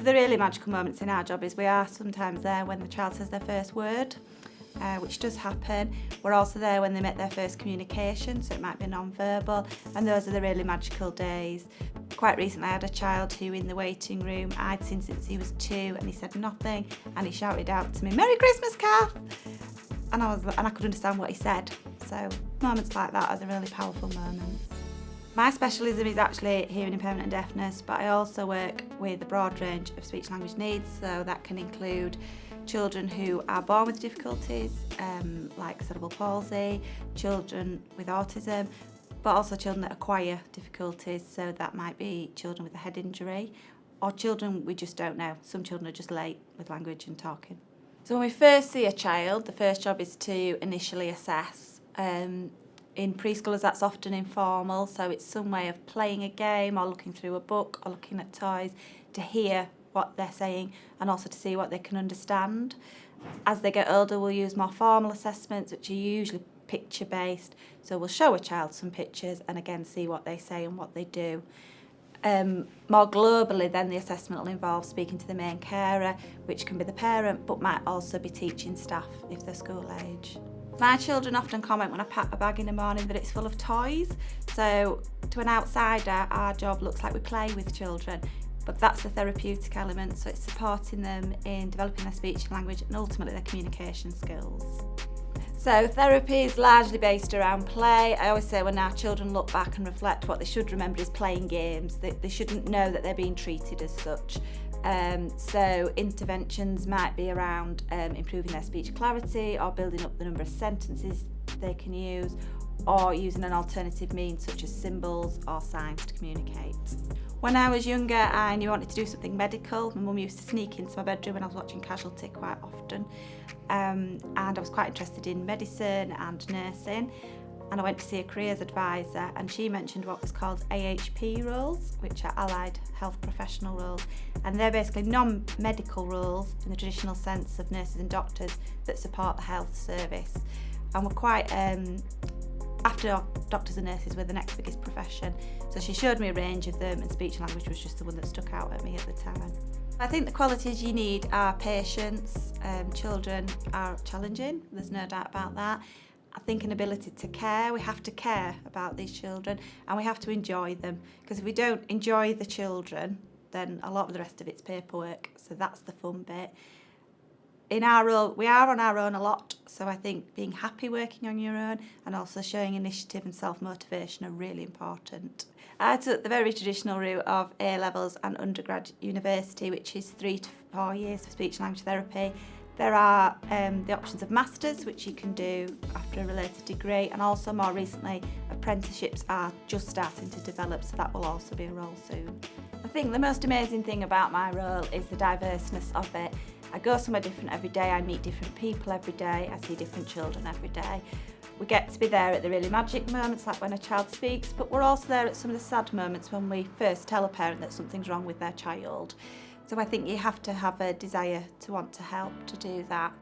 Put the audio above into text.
of the really magical moments in our job is we are sometimes there when the child says their first word, which does happen. We're also there when they make their first communication, so it might be non-verbal, and those are the really magical days. Quite recently I had a child who in the waiting room I'd seen since he was 2 and he said nothing and he shouted out to me, "Merry Christmas, Kath!" And I could understand what he said. So moments like that are the really powerful moments. My specialism is actually hearing impairment and deafness, but I also work with a broad range of speech language needs, so that can include children who are born with difficulties, like cerebral palsy, children with autism, but also children that acquire difficulties, so that might be children with a head injury, or children we just don't know. Some children are just late with language and talking. So when we first see a child, the first job is to initially assess. In preschoolers that's often informal, so it's some way of playing a game or looking through a book or looking at toys to hear what they're saying and also to see what they can understand. As they get older, we'll use more formal assessments, which are usually picture-based, so we'll show a child some pictures and again see what they say and what they do. More globally then the assessment will involve speaking to the main carer, which can be the parent but might also be teaching staff if they're school age. My children often comment when I pack a bag in the morning that it's full of toys, so to an outsider our job looks like we play with children, but that's the therapeutic element, so it's supporting them in developing their speech and language and ultimately their communication skills. So therapy is largely based around play. I always say when our children look back and reflect, what they should remember is playing games. They shouldn't know that they're being treated as such. So interventions might be around improving their speech clarity or building up the number of sentences they can use, or using an alternative means such as symbols or signs to communicate. When I was younger I knew I wanted to do something medical. My mum used to sneak into my bedroom when I was watching Casualty quite often, and I was quite interested in medicine and nursing, and I went to see a careers advisor and she mentioned what was called AHP roles, which are allied health professional roles, and they're basically non-medical roles in the traditional sense of nurses and doctors that support the health service, and we're quite after doctors and nurses were the next biggest profession, so she showed me a range of them and speech and language was just the one that stuck out at me at the time. I think the qualities you need are patience. Children are challenging, there's no doubt about that. I think an ability to care. We have to care about these children and we have to enjoy them, because if we don't enjoy the children then a lot of the rest of it's paperwork, so that's the fun bit. In our role, we are on our own a lot, so I think being happy working on your own and also showing initiative and self-motivation are really important. I took the very traditional route of A-levels and undergrad university, which is 3 to 4 years of speech and language therapy. There are the options of masters, which you can do after a related degree, and also more recently apprenticeships are just starting to develop, so that will also be a role soon. I think the most amazing thing about my role is the diverseness of it. I go somewhere different every day, I meet different people every day, I see different children every day. We get to be there at the really magic moments, like when a child speaks, but we're also there at some of the sad moments when we first tell a parent that something's wrong with their child. So I think you have to have a desire to want to help to do that.